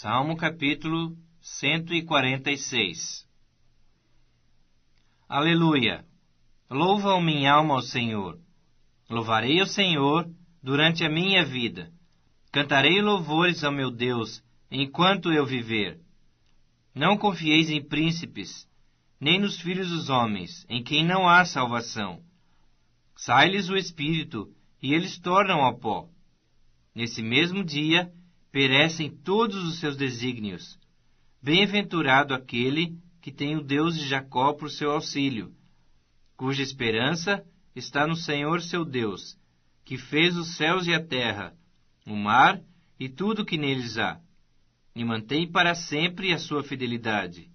Salmo capítulo 146. Aleluia! Louva minha alma ao Senhor. Louvarei ao Senhor durante a minha vida. Cantarei louvores ao meu Deus enquanto eu viver. Não confieis em príncipes, nem nos filhos dos homens, em quem não há salvação. Sai-lhes o espírito, e eles tornam ao pó. Nesse mesmo dia perecem todos os seus desígnios. Bem-aventurado aquele que tem o Deus de Jacó por seu auxílio, cuja esperança está no Senhor seu Deus, que fez os céus e a terra, o mar e tudo que neles há, e mantém para sempre a sua fidelidade,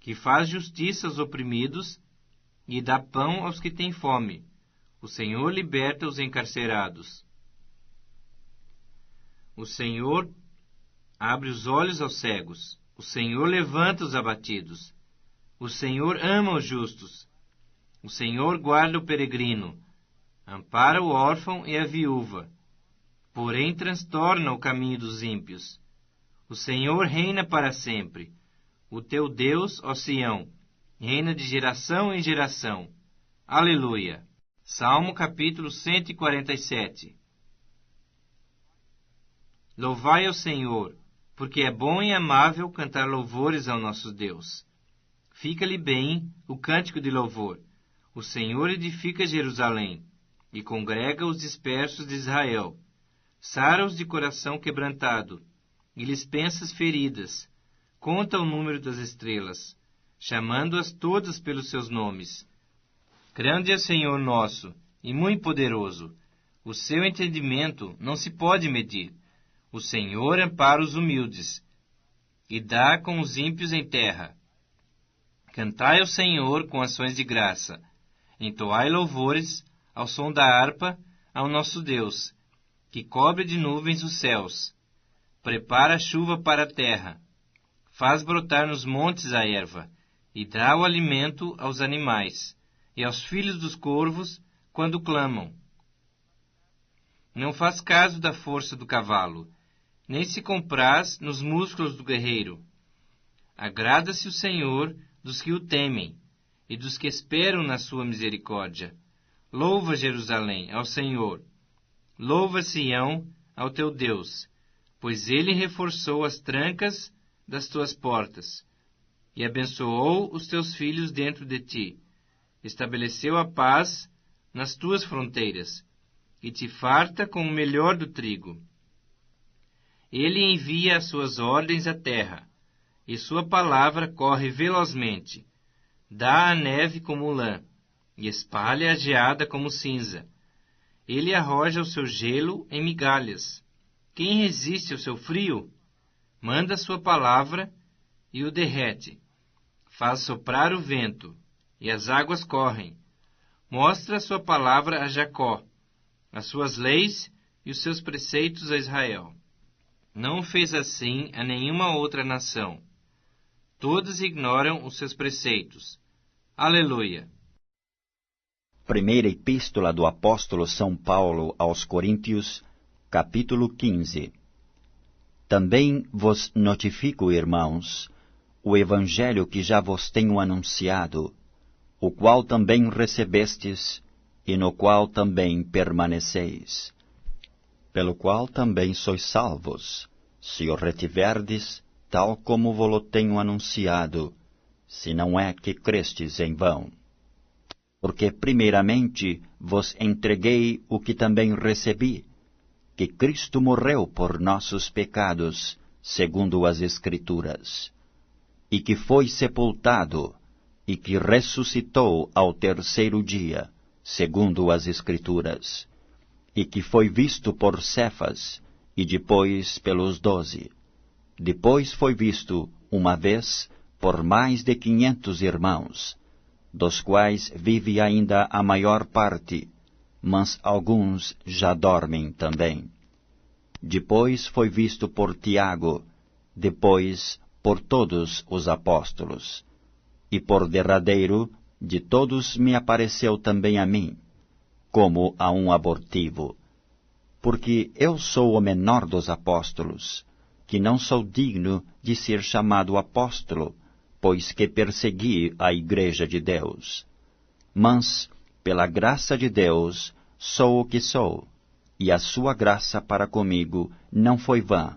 que faz justiça aos oprimidos e dá pão aos que têm fome. O Senhor liberta os encarcerados. O Senhor abre os olhos aos cegos. O Senhor levanta os abatidos. O Senhor ama os justos. O Senhor guarda o peregrino. Ampara o órfão e a viúva. Porém transtorna o caminho dos ímpios. O Senhor reina para sempre. O teu Deus, ó Sião, reina de geração em geração. Aleluia! Salmo capítulo 147. Louvai ao Senhor, porque é bom e amável cantar louvores ao nosso Deus. Fica-lhe bem o cântico de louvor. O Senhor edifica Jerusalém, e congrega os dispersos de Israel. Sara-os de coração quebrantado, e lhes pensa as feridas. Conta o número das estrelas, chamando-as todas pelos seus nomes. Grande é o Senhor nosso, e muito poderoso. O seu entendimento não se pode medir. O Senhor ampara os humildes, e dá com os ímpios em terra. Cantai ao Senhor com ações de graça. Entoai louvores ao som da harpa ao nosso Deus, que cobre de nuvens os céus. Prepara a chuva para a terra. Faz brotar nos montes a erva, e dá o alimento aos animais, e aos filhos dos corvos quando clamam. Não faz caso da força do cavalo, nem se compraz nos músculos do guerreiro. Agrada-se o Senhor dos que o temem, e dos que esperam na sua misericórdia. Louva Jerusalém ao Senhor. Louva Sião ao teu Deus, pois ele reforçou as trancas das tuas portas, e abençoou os teus filhos dentro de ti. Estabeleceu a paz nas tuas fronteiras, e te farta com o melhor do trigo. Ele envia as suas ordens à terra, e sua palavra corre velozmente. Dá a neve como lã, e espalha a geada como cinza. Ele arroja o seu gelo em migalhas. Quem resiste ao seu frio? Manda sua palavra e o derrete. Faz soprar o vento, e as águas correm. Mostra a sua palavra a Jacó, as suas leis e os seus preceitos a Israel. Não fez assim a nenhuma outra nação. Todos ignoram os seus preceitos. Aleluia! Primeira Epístola do Apóstolo São Paulo aos Coríntios, capítulo 15. Também vos notifico, irmãos, o evangelho que já vos tenho anunciado, o qual também recebestes, e no qual também permaneceis, pelo qual também sois salvos, se o retiverdes, tal como vo-lo tenho anunciado, se não é que crestes em vão. Porque primeiramente vos entreguei o que também recebi, que Cristo morreu por nossos pecados, segundo as Escrituras, e que foi sepultado, e que ressuscitou ao terceiro dia, segundo as Escrituras, e que foi visto por Cefas, e depois pelos 12. Depois foi visto, uma vez, por mais de 500 irmãos, dos quais vive ainda a maior parte, mas alguns já dormem também. Depois foi visto por Tiago, depois por todos os apóstolos. E por derradeiro, de todos me apareceu também a mim, como a um abortivo. Porque eu sou o menor dos apóstolos, que não sou digno de ser chamado apóstolo, pois que persegui a Igreja de Deus. Mas, pela graça de Deus, sou o que sou, e a sua graça para comigo não foi vã.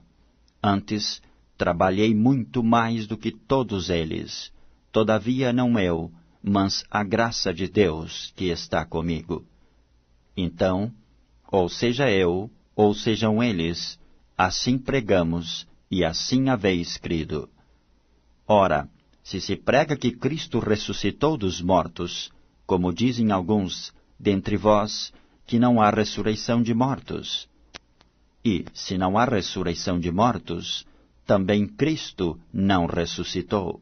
Antes, trabalhei muito mais do que todos eles. Todavia não eu, mas a graça de Deus que está comigo. Então, ou seja eu, ou sejam eles, assim pregamos, e assim haveis crido. Ora, se se prega que Cristo ressuscitou dos mortos, como dizem alguns dentre vós, que não há ressurreição de mortos. E, se não há ressurreição de mortos, também Cristo não ressuscitou.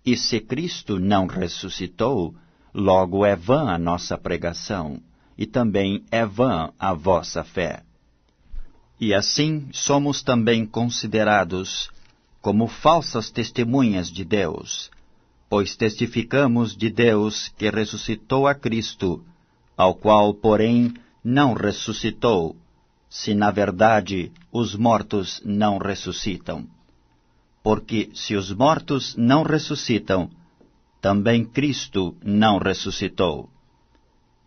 E se Cristo não ressuscitou, logo é vã a nossa pregação, e também é vã a vossa fé. E assim somos também considerados como falsas testemunhas de Deus, pois testificamos de Deus que ressuscitou a Cristo, ao qual, porém, não ressuscitou, se na verdade os mortos não ressuscitam. Porque se os mortos não ressuscitam, também Cristo não ressuscitou.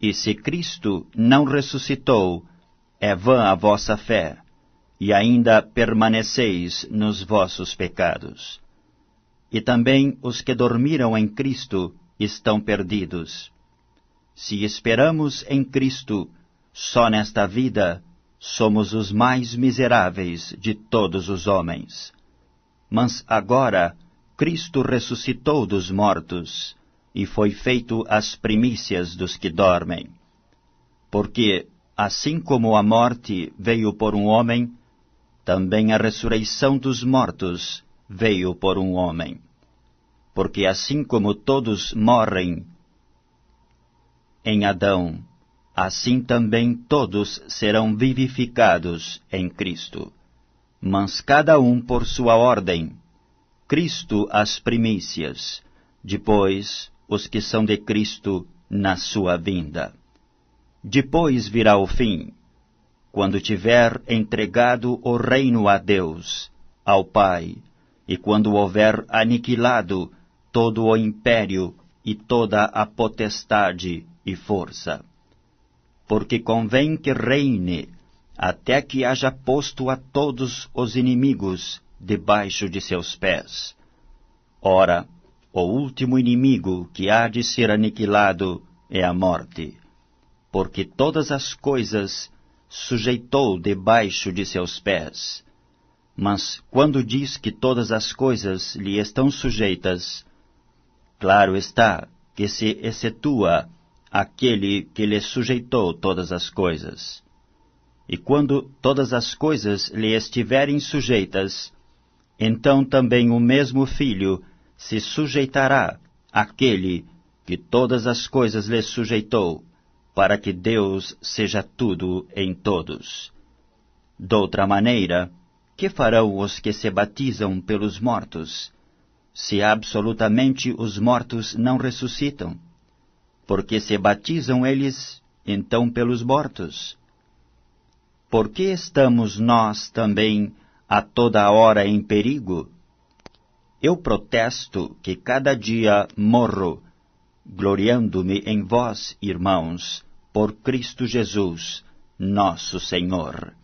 E se Cristo não ressuscitou, é vã a vossa fé, e ainda permaneceis nos vossos pecados. E também os que dormiram em Cristo estão perdidos. Se esperamos em Cristo só nesta vida, somos os mais miseráveis de todos os homens. Mas agora Cristo ressuscitou dos mortos, e foi feito as primícias dos que dormem. Porque, assim como a morte veio por um homem, também a ressurreição dos mortos veio por um homem. Porque assim como todos morrem em Adão, assim também todos serão vivificados em Cristo. Mas cada um por sua ordem. Cristo as primícias, depois os que são de Cristo na sua vinda. Depois virá o fim, quando tiver entregado o reino a Deus, ao Pai, e quando houver aniquilado todo o império e toda a potestade e força. Porque convém que reine, até que haja posto a todos os inimigos debaixo de seus pés. Ora, o último inimigo que há de ser aniquilado é a morte, porque todas as coisas sujeitou debaixo de seus pés. Mas quando diz que todas as coisas lhe estão sujeitas, claro está que se excetua aquele que lhe sujeitou todas as coisas. E quando todas as coisas lhe estiverem sujeitas, então também o mesmo Filho se sujeitará àquele que todas as coisas lhe sujeitou, para que Deus seja tudo em todos. Doutra maneira, que farão os que se batizam pelos mortos, se absolutamente os mortos não ressuscitam? Porque se batizam eles, então pelos mortos. Por que estamos nós também a toda hora em perigo? Eu protesto que cada dia morro, gloriando-me em vós, irmãos, por Cristo Jesus, nosso Senhor.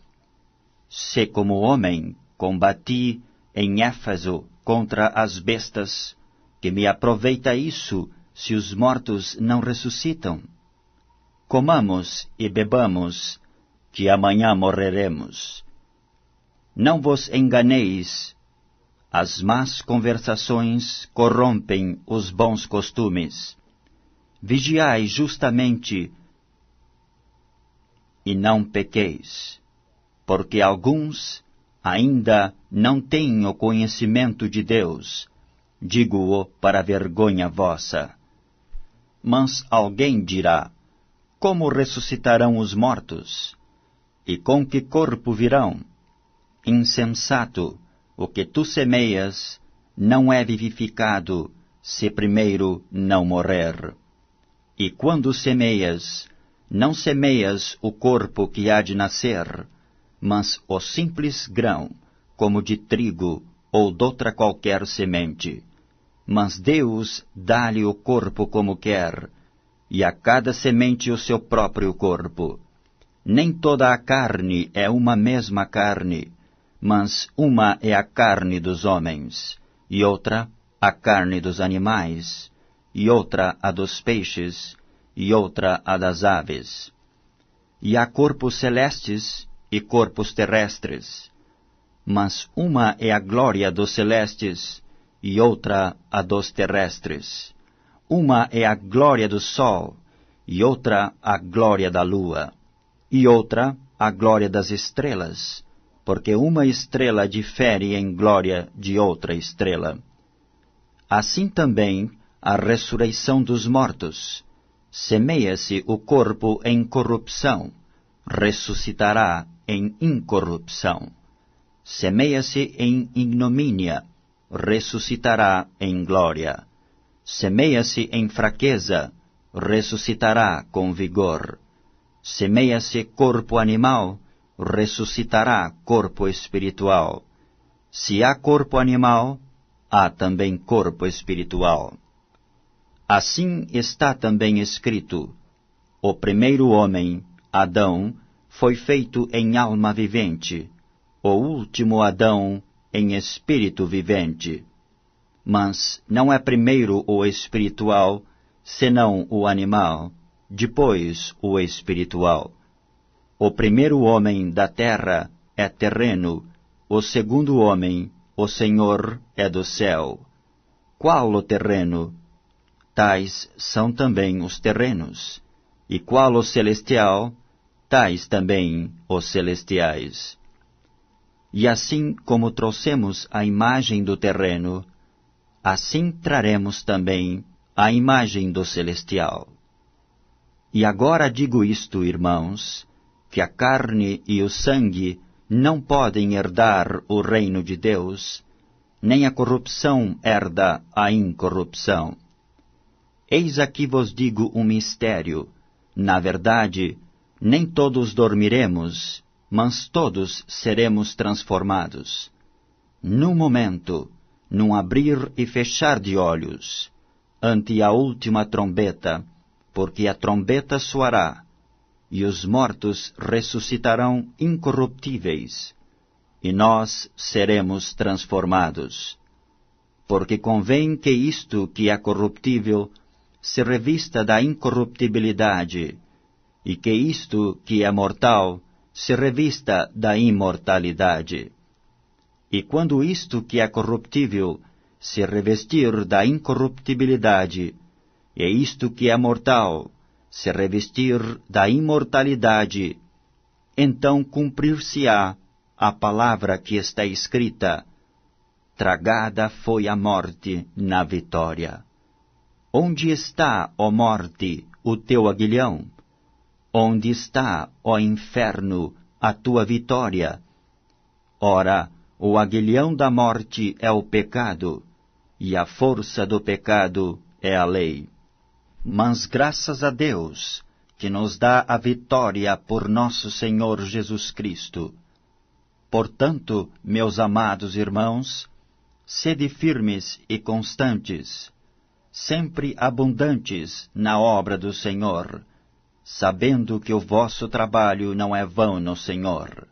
Se como homem combati em Éfeso contra as bestas, que me aproveita isso se os mortos não ressuscitam? Comamos e bebamos, que amanhã morreremos. Não vos enganeis, as más conversações corrompem os bons costumes. Vigiai justamente e não pequeis, porque alguns ainda não têm o conhecimento de Deus, digo-o para vergonha vossa. Mas alguém dirá, como ressuscitarão os mortos? E com que corpo virão? Insensato, o que tu semeias não é vivificado, se primeiro não morrer. E quando semeias, não semeias o corpo que há de nascer, mas o simples grão, como de trigo ou doutra qualquer semente. Mas Deus dá-lhe o corpo como quer, e a cada semente o seu próprio corpo. Nem toda a carne é uma mesma carne, mas uma é a carne dos homens, e outra a carne dos animais, e outra a dos peixes, e outra a das aves. E há corpos celestes e corpos terrestres, mas uma é a glória dos celestes, e outra a dos terrestres. Uma é a glória do sol, e outra a glória da lua, e outra a glória das estrelas, porque uma estrela difere em glória de outra estrela. Assim também a ressurreição dos mortos. Semeia-se o corpo em corrupção, ressuscitará em incorrupção. Semeia-se em ignomínia, ressuscitará em glória. Semeia-se em fraqueza, ressuscitará com vigor. Semeia-se corpo animal, ressuscitará corpo espiritual. Se há corpo animal, há também corpo espiritual. Assim está também escrito: o primeiro homem, Adão, foi feito em alma vivente, o último Adão em espírito vivente. Mas não é primeiro o espiritual, senão o animal, depois o espiritual. O primeiro homem da terra é terreno, o segundo homem, o Senhor, é do céu. Qual o terreno? Tais são também os terrenos. E qual o celestial? Tais também os celestiais. E assim como trouxemos a imagem do terreno, assim traremos também a imagem do celestial. E agora digo isto, irmãos, que a carne e o sangue não podem herdar o reino de Deus, nem a corrupção herda a incorrupção. Eis aqui vos digo um mistério. Na verdade, nem todos dormiremos, mas todos seremos transformados. Num momento, num abrir e fechar de olhos, ante a última trombeta, porque a trombeta soará, e os mortos ressuscitarão incorruptíveis, e nós seremos transformados. Porque convém que isto que é corruptível se revista da incorruptibilidade, e que isto que é mortal se revista da imortalidade. E quando isto que é corruptível se revestir da incorruptibilidade, e isto que é mortal se revestir da imortalidade, então cumprir-se-á a palavra que está escrita: tragada foi a morte na vitória. Onde está, ó morte, o teu aguilhão? Onde está, ó inferno, a tua vitória? Ora, o aguilhão da morte é o pecado, e a força do pecado é a lei. Mas graças a Deus, que nos dá a vitória por nosso Senhor Jesus Cristo. Portanto, meus amados irmãos, sede firmes e constantes, sempre abundantes na obra do Senhor, sabendo que o vosso trabalho não é vão no Senhor.